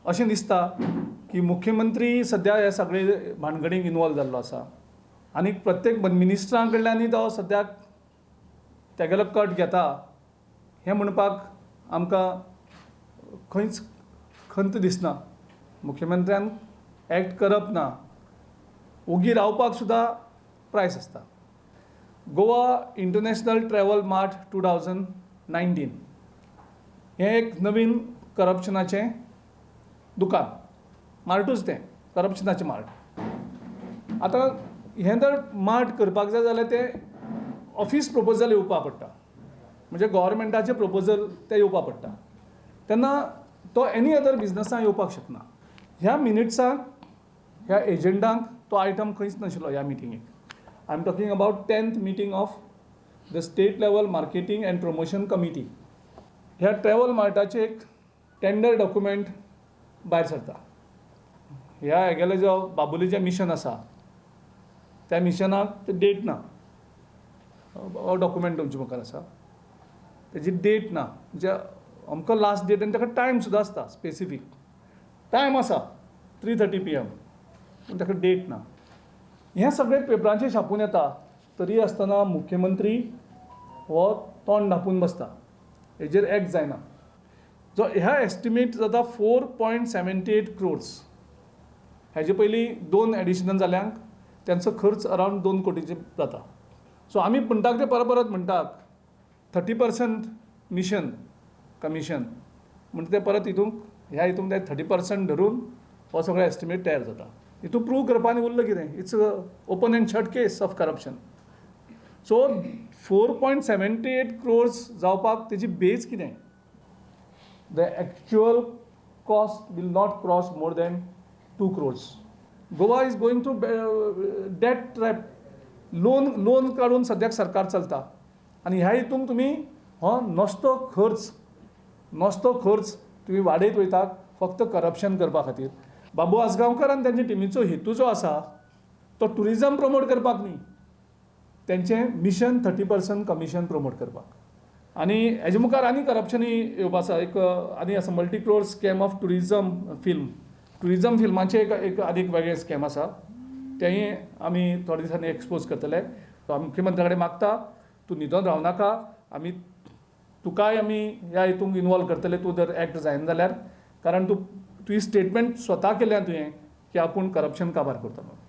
अशें दिसता की मुख्यमंत्री सध्या ह्या सगळे भानगडीक इनवॉल्व जाल्लो आसा आनी प्रत्येक मिनिस्टरां कडल्यानूय तो सद्याक तेगेलो कट घेता हें म्हणपाक आमकां खंयच खंत दिसना. मुख्यमंत्र्यान एक्ट करप ना, ओगी रावपाक सुद्दां प्रायस आसता. गोवा इंटरनॅशनल ट्रॅव्हल मार्ट 2019 हें एक नवीन करप्शनाचें दुकान, मार्टूच तें करप्शनाचें मार्ट. आतां हें जर मार्ट करपाक जाय जाल्यार तें ऑफिस प्रपोजल येवपा पडटा, म्हणजे गव्हर्मेंटाचें प्रपोजल तें येवपा पडटा. तेन्ना तो एनी अदर बिजनसां येवपाक शकना. ह्या मिनिट्साक ह्या एजेंडांक तो आयटम खंयच नाशिल्लो ह्या मिटिंगेक. I am talking about 10th meeting of the state level marketing and promotion committee. ह्या ट्रॅव्हल मार्टाचें एक टेंडर डॉक्युमेंट भायर सरता. ह्या हेगेलो जो बाबुलीचें मिशन आसा त्या मिशनाक डेट ना. हो डॉक्युमेंट तुमचे मुखार आसा, तेजी डेट ना, म्हणजे अमको लास्ट डेट आनी ताका टायम सुद्दां आसता, स्पेसिफीक टायम आसा 3:30 PM, पूण ताका डेट ना. हें सगळें पेपरांचेर छापून येता, तरी आसतना मुख्यमंत्री हो तोंड धांपून बसता, हेजेर एक्ट जायना. जो ह्या एस्टिमेट जाता 4.78 crores. हेजे पयलीं 2 एडिशनल जाल्यांक त्यांचो खर्च अरावंड 2 कोटीचे जाता. सो आमी म्हणटात ते परत म्हणटात 30% मिशन कमिशन म्हणजे ते परत हितूंक ह्या हितूंक ते 30% धरून हो सगळो एस्टिमेट तयार जाता. हितून प्रूव करपा आनी उरलं कितें? It's open and shut case of corruption. So 4.78 crores जावपाक तेजी बेज कितें? The actual cost will not cross more than 2 crores. Goa is going to debt trap. Loan काढून सद्याक सरकार चलता आनी ह्या हितूंक तुमी हो नसतो खर्च तुम्ही वाडयत वयतात फक्त करप्शन करपा खातीर. बाबू आसगांवकर आनी तांच्या टिमीचो हेतू जो आसा तो टुरिजम प्रमोट करपाक न्ही, तेंचें मिशन 30% कमिशन प्रमोट करपाक. आनी हेजे मुखार आनी करप्शनूय येवपा आसा. एक आनी आसा multi crore scam of tourism फिल्माचें एक आनीक वेगळें स्कॅम आसा. तेंय आमी थोड्या दिसांनी एक्सपोज करतले. तो मुख्यमंत्र्या कडेन मागता तूं न्हिदोन रावनाका, तुकाय आमी ह्या हितूंक इनवॉल्व करतले तूं जर एक्ट जायना जाल्यार, कारण तुवें स्टेटमेंट स्वता केल्या तुवें की आपूण करप्शन काबार करता म्हणून.